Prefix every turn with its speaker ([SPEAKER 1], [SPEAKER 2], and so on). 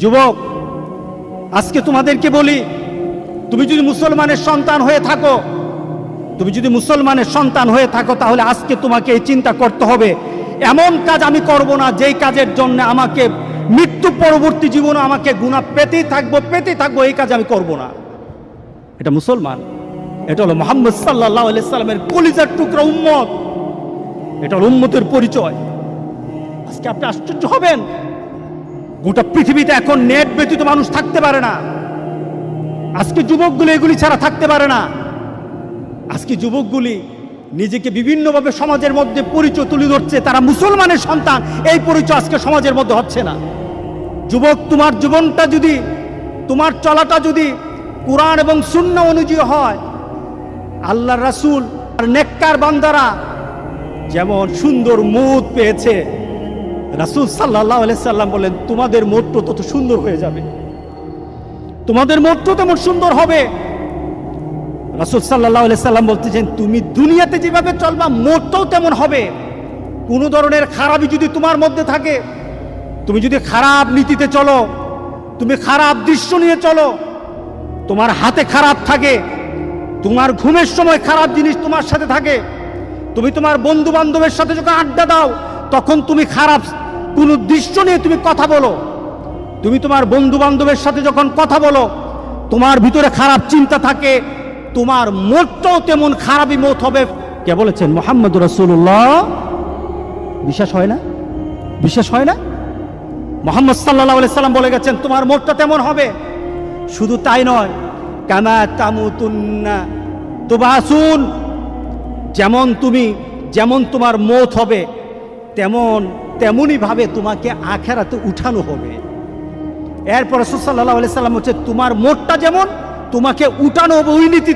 [SPEAKER 1] যুবক, আজকে তোমাদেরকে বলি, তুমি যদি মুসলমানের সন্তান হয়ে থাকো, তাহলে আজকে তোমাকে এই চিন্তা করতে হবে, এমন কাজ আমি করব না যেই কাজের জন্য আমাকে মৃত্যু পরবর্তী জীবনে আমাকে গুনাহ পেতেই থাকবো, এই কাজ আমি করব না। এটা মুসলমান, এটা হলো মুহাম্মদ সাল্লাল্লাহু আলাইহি সাল্লামের কলিজার টুকরা উম্মত, এটা হলো উম্মতের পরিচয়। আজকে আপনি আশ্চর্য হবেন, গোটা পৃথিবীতে এখন নেট ব্যতীত মানুষ থাকতে পারে না। আজকে যুবকগুলি এগুলি ছাড়া থাকতে পারে না। আজকে যুবকগুলি নিজেকে বিভিন্নভাবে সমাজের মধ্যে পরিচয় তুলে ধরছে, তারা মুসলমানের সন্তান, এই পরিচয় আজকে সমাজের মধ্যে হচ্ছে না। যুবক, তোমার জীবনটা যদি, তোমার চলাটা যদি কোরআন এবং সুন্নাহ অনুযায়ী হয়, আল্লাহর রাসূল আর নেককার বান্দারা যেমন সুন্দর মৌত পেয়েছে, রাসূল সাল্লাল্লাহু আলাইহি সাল্লাম বলেন তোমাদের মৌত তত সুন্দর হয়ে যাবে, তোমাদের মৌত তেমন সুন্দর হবে। রাসূল সাল্লাল্লাহু আলাইহি সাল্লাম বলতেছেন তুমি দুনিয়াতে যেভাবে চলবা মৌতও তেমন হবে। কোনো ধরনের খারাপই যদি তোমার মধ্যে থাকে, তুমি যদি খারাপ নীতিতে চলো, তুমি খারাপ দৃশ্য নিয়ে চলো, তোমার হাতে খারাপ থাকে, তোমার ঘুমের সময় খারাপ জিনিস তোমার সাথে থাকে, তুমি তোমার বন্ধু বান্ধবের সাথে যখন আড্ডা দাও তখন তুমি খারাপ কোনো দৃশ্য নিয়ে তুমি কথা বলো, তুমি তোমার বন্ধু বান্ধবের সাথে যখন কথা বলো তোমার ভিতরে খারাপ চিন্তা থাকে, তোমার মতটাও তেমন খারাপই মত হবে। কে বলেছেন? মুহাম্মদুর রাসূলুল্লাহ। বিশ্বাস হয় না? বিশ্বাস হয় না? মুহাম্মদ সাল্লাল্লাহু আলাইহি সাল্লাম বলে গেছেন তোমার মতটা তেমন হবে। শুধু তাই নয়, কামা তামুতুন্না তুবাসুন, যেমন তোমার মত হবে তেমনই ভাবে তোমাকে আখিরাতে উঠানো হবে। এরপর রাসূল সাল্লাল্লাহু আলাইহি সাল্লাম হচ্ছে তোমার মতটা যেমন তোমাকে উঠানো হবে ওই নীতি।